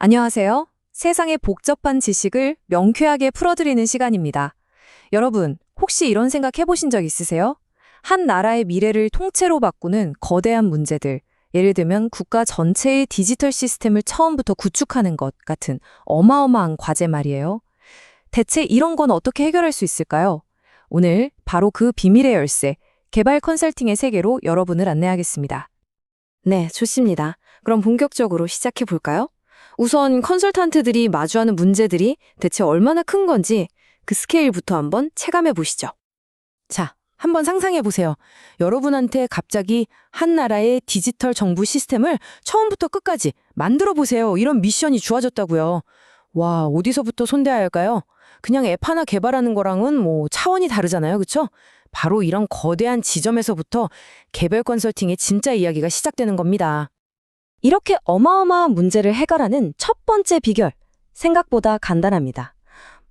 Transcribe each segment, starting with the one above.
안녕하세요. 세상의 복잡한 지식을 명쾌하게 풀어드리는 시간입니다. 여러분, 혹시 이런 생각 해보신 적 있으세요? 한 나라의 미래를 통째로 바꾸는 거대한 문제들, 예를 들면 국가 전체의 디지털 시스템을 처음부터 구축하는 것 같은 어마어마한 과제 말이에요. 대체 이런 건 어떻게 해결할 수 있을까요? 오늘 바로 그 비밀의 열쇠, 개발 컨설팅의 세계로 여러분을 안내하겠습니다. 네, 좋습니다. 그럼 본격적으로 시작해 볼까요? 우선 컨설턴트들이 마주하는 문제들이 대체 얼마나 큰 건지 그 스케일부터 한번 체감해 보시죠. 자, 한번 상상해 보세요. 여러분한테 갑자기 한 나라의 디지털 정부 시스템을 처음부터 끝까지 만들어 보세요. 이런 미션이 주어졌다고요. 와, 어디서부터 손대야 할까요? 그냥 앱 하나 개발하는 거랑은 차원이 다르잖아요. 그렇죠? 바로 이런 거대한 지점에서부터 개발 컨설팅의 진짜 이야기가 시작되는 겁니다. 이렇게 어마어마한 문제를 해결하는 첫 번째 비결, 생각보다 간단합니다.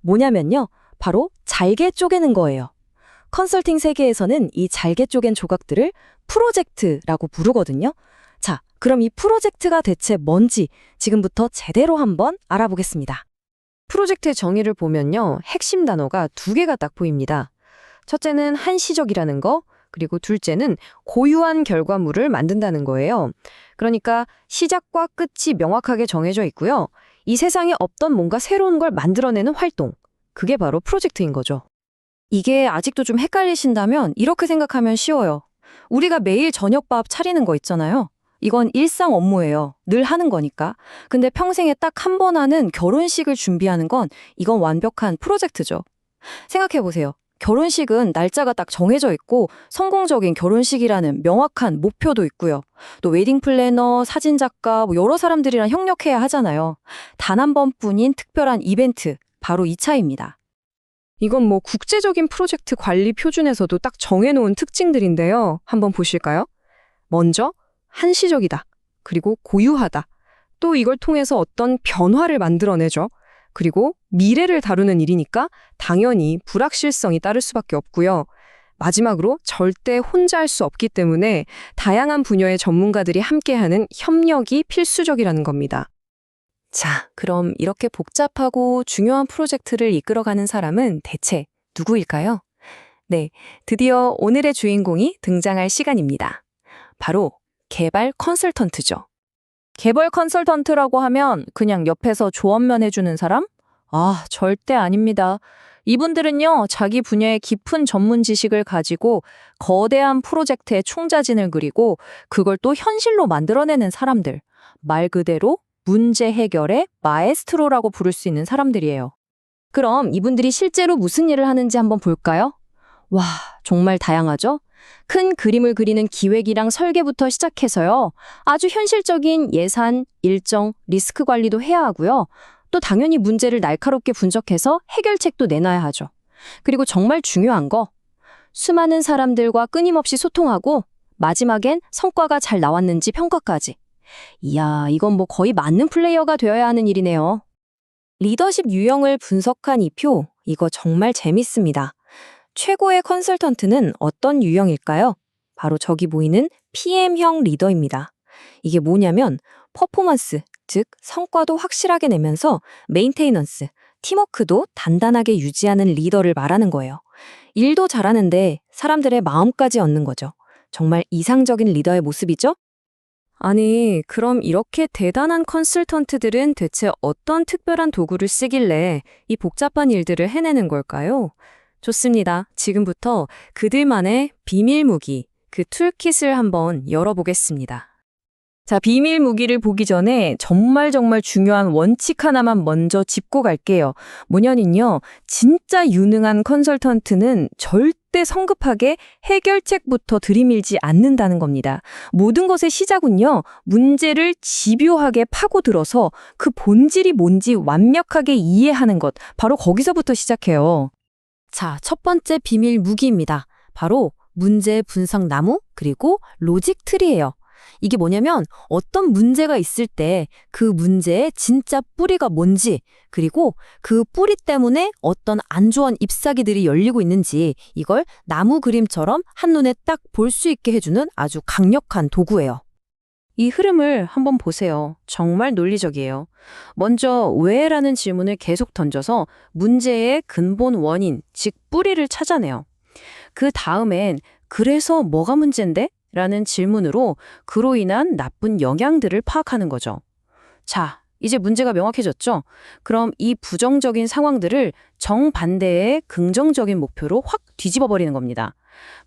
뭐냐면요, 바로 잘게 쪼개는 거예요. 컨설팅 세계에서는 이 잘게 쪼갠 조각들을 프로젝트라고 부르거든요. 자, 그럼 이 프로젝트가 대체 뭔지 지금부터 제대로 한번 알아보겠습니다. 프로젝트의 정의를 보면요, 핵심 단어가 두 개가 딱 보입니다. 첫째는 한시적이라는 거, 그리고 둘째는 고유한 결과물을 만든다는 거예요. 그러니까 시작과 끝이 명확하게 정해져 있고요. 이 세상에 없던 뭔가 새로운 걸 만들어내는 활동. 그게 바로 프로젝트인 거죠. 이게 아직도 좀 헷갈리신다면 이렇게 생각하면 쉬워요. 우리가 매일 저녁밥 차리는 거 있잖아요. 이건 일상 업무예요. 늘 하는 거니까. 근데 평생에 딱 한 번 하는 결혼식을 준비하는 건 이건 완벽한 프로젝트죠. 생각해 보세요. 결혼식은 날짜가 딱 정해져 있고 성공적인 결혼식이라는 명확한 목표도 있고요. 또 웨딩 플래너, 사진작가, 여러 사람들이랑 협력해야 하잖아요. 단 한 번뿐인 특별한 이벤트, 바로 이 차이입니다. 이건 국제적인 프로젝트 관리 표준에서도 딱 정해놓은 특징들인데요. 한번 보실까요? 먼저 한시적이다. 그리고 고유하다. 또 이걸 통해서 어떤 변화를 만들어내죠. 그리고 미래를 다루는 일이니까 당연히 불확실성이 따를 수밖에 없고요. 마지막으로 절대 혼자 할 수 없기 때문에 다양한 분야의 전문가들이 함께하는 협력이 필수적이라는 겁니다. 자, 그럼 이렇게 복잡하고 중요한 프로젝트를 이끌어가는 사람은 대체 누구일까요? 네, 드디어 오늘의 주인공이 등장할 시간입니다. 바로 개발 컨설턴트죠. 개발 컨설턴트라고 하면 그냥 옆에서 조언만 해주는 사람? 아, 절대 아닙니다. 이분들은요, 자기 분야의 깊은 전문 지식을 가지고 거대한 프로젝트의 총자진을 그리고 그걸 또 현실로 만들어내는 사람들. 말 그대로 문제 해결의 마에스트로라고 부를 수 있는 사람들이에요. 그럼 이분들이 실제로 무슨 일을 하는지 한번 볼까요? 와, 정말 다양하죠? 큰 그림을 그리는 기획이랑 설계부터 시작해서요. 아주 현실적인 예산, 일정, 리스크 관리도 해야 하고요. 또 당연히 문제를 날카롭게 분석해서 해결책도 내놔야 하죠. 그리고 정말 중요한 거, 수많은 사람들과 끊임없이 소통하고 마지막엔 성과가 잘 나왔는지 평가까지. 이야, 이건 거의 만능 플레이어가 되어야 하는 일이네요. 리더십 유형을 분석한 이 표, 이거 정말 재밌습니다. 최고의 컨설턴트는 어떤 유형일까요? 바로 저기 보이는 PM형 리더입니다. 이게 뭐냐면 퍼포먼스, 즉 성과도 확실하게 내면서 메인테이넌스, 팀워크도 단단하게 유지하는 리더를 말하는 거예요. 일도 잘하는데 사람들의 마음까지 얻는 거죠. 정말 이상적인 리더의 모습이죠? 아니, 그럼 이렇게 대단한 컨설턴트들은 대체 어떤 특별한 도구를 쓰길래 이 복잡한 일들을 해내는 걸까요? 좋습니다. 지금부터 그들만의 비밀 무기, 그 툴킷을 한번 열어보겠습니다. 자, 비밀 무기를 보기 전에 정말 중요한 원칙 하나만 먼저 짚고 갈게요. 뭐냐면요, 진짜 유능한 컨설턴트는 절대 성급하게 해결책부터 들이밀지 않는다는 겁니다. 모든 것의 시작은요, 문제를 집요하게 파고들어서 그 본질이 뭔지 완벽하게 이해하는 것, 바로 거기서부터 시작해요. 자, 첫 번째 비밀 무기입니다. 바로 문제 분석 나무, 그리고 로직 트리예요. 이게 뭐냐면 어떤 문제가 있을 때 그 문제의 진짜 뿌리가 뭔지, 그리고 그 뿌리 때문에 어떤 안 좋은 잎사귀들이 열리고 있는지 이걸 나무 그림처럼 한눈에 딱 볼 수 있게 해주는 아주 강력한 도구예요. 이 흐름을 한번 보세요. 정말 논리적이에요. 먼저 왜라는 질문을 계속 던져서 문제의 근본 원인, 즉 뿌리를 찾아내요. 그 다음엔 그래서 뭐가 문제인데? 라는 질문으로 그로 인한 나쁜 영향들을 파악하는 거죠. 자, 이제 문제가 명확해졌죠? 그럼 이 부정적인 상황들을 정반대의 긍정적인 목표로 확 뒤집어 버리는 겁니다.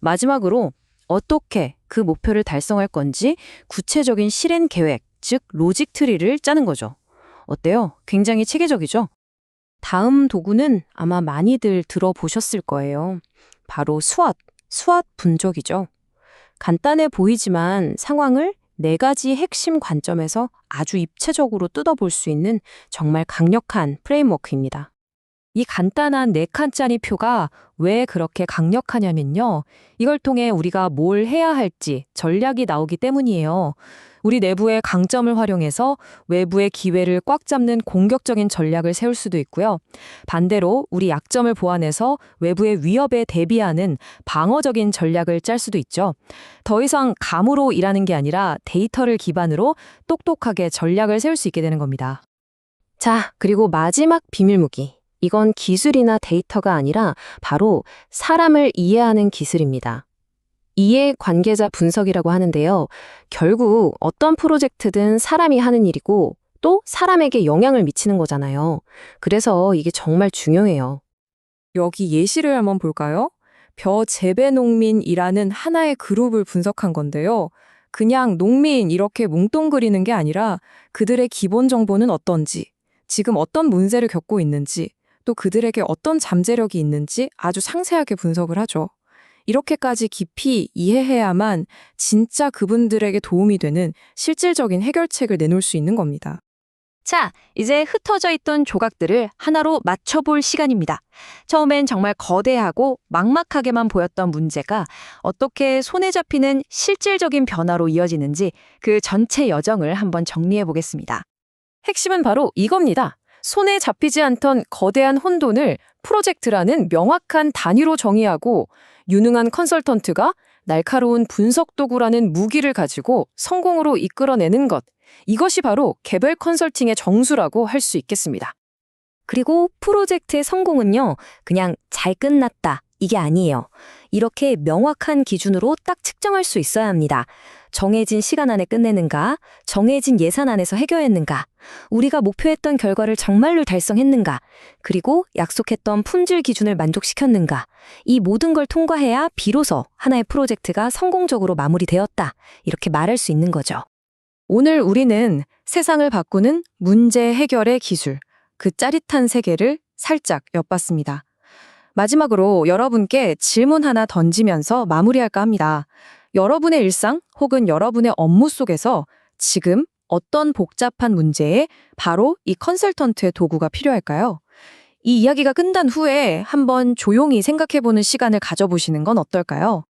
마지막으로 어떻게 그 목표를 달성할 건지 구체적인 실행 계획, 즉 로직 트리를 짜는 거죠. 어때요? 굉장히 체계적이죠? 다음 도구는 아마 많이들 들어보셨을 거예요. 바로 스왓 분석이죠. 간단해 보이지만 상황을 네 가지 핵심 관점에서 아주 입체적으로 뜯어볼 수 있는 정말 강력한 프레임워크입니다. 이 간단한 네 칸짜리 표가 왜 그렇게 강력하냐면요. 이걸 통해 우리가 뭘 해야 할지 전략이 나오기 때문이에요. 우리 내부의 강점을 활용해서 외부의 기회를 꽉 잡는 공격적인 전략을 세울 수도 있고요. 반대로 우리 약점을 보완해서 외부의 위협에 대비하는 방어적인 전략을 짤 수도 있죠. 더 이상 감으로 일하는 게 아니라 데이터를 기반으로 똑똑하게 전략을 세울 수 있게 되는 겁니다. 자, 그리고 마지막 비밀무기. 이건 기술이나 데이터가 아니라 바로 사람을 이해하는 기술입니다. 이해 관계자 분석이라고 하는데요. 결국 어떤 프로젝트든 사람이 하는 일이고 또 사람에게 영향을 미치는 거잖아요. 그래서 이게 정말 중요해요. 여기 예시를 한번 볼까요? 벼재배농민이라는 하나의 그룹을 분석한 건데요. 그냥 농민 이렇게 뭉뚱그리는 게 아니라 그들의 기본 정보는 어떤지, 지금 어떤 문제를 겪고 있는지, 또 그들에게 어떤 잠재력이 있는지 아주 상세하게 분석을 하죠. 이렇게까지 깊이 이해해야만 진짜 그분들에게 도움이 되는 실질적인 해결책을 내놓을 수 있는 겁니다. 자, 이제 흩어져 있던 조각들을 하나로 맞춰볼 시간입니다. 처음엔 정말 거대하고 막막하게만 보였던 문제가 어떻게 손에 잡히는 실질적인 변화로 이어지는지 그 전체 여정을 한번 정리해 보겠습니다. 핵심은 바로 이겁니다. 손에 잡히지 않던 거대한 혼돈을 프로젝트라는 명확한 단위로 정의하고 유능한 컨설턴트가 날카로운 분석 도구라는 무기를 가지고 성공으로 이끌어내는 것. 이것이 바로 개별 컨설팅의 정수라고 할 수 있겠습니다. 그리고 프로젝트의 성공은요, 그냥 잘 끝났다. 이게 아니에요. 이렇게 명확한 기준으로 딱 측정할 수 있어야 합니다. 정해진 시간 안에 끝내는가? 정해진 예산 안에서 해결했는가? 우리가 목표했던 결과를 정말로 달성했는가? 그리고 약속했던 품질 기준을 만족시켰는가? 이 모든 걸 통과해야 비로소 하나의 프로젝트가 성공적으로 마무리되었다. 이렇게 말할 수 있는 거죠. 오늘 우리는 세상을 바꾸는 문제 해결의 기술, 그 짜릿한 세계를 살짝 엿봤습니다. 마지막으로 여러분께 질문 하나 던지면서 마무리할까 합니다. 여러분의 일상 혹은 여러분의 업무 속에서 지금 어떤 복잡한 문제에 바로 이 컨설턴트의 도구가 필요할까요? 이 이야기가 끝난 후에 한번 조용히 생각해보는 시간을 가져보시는 건 어떨까요?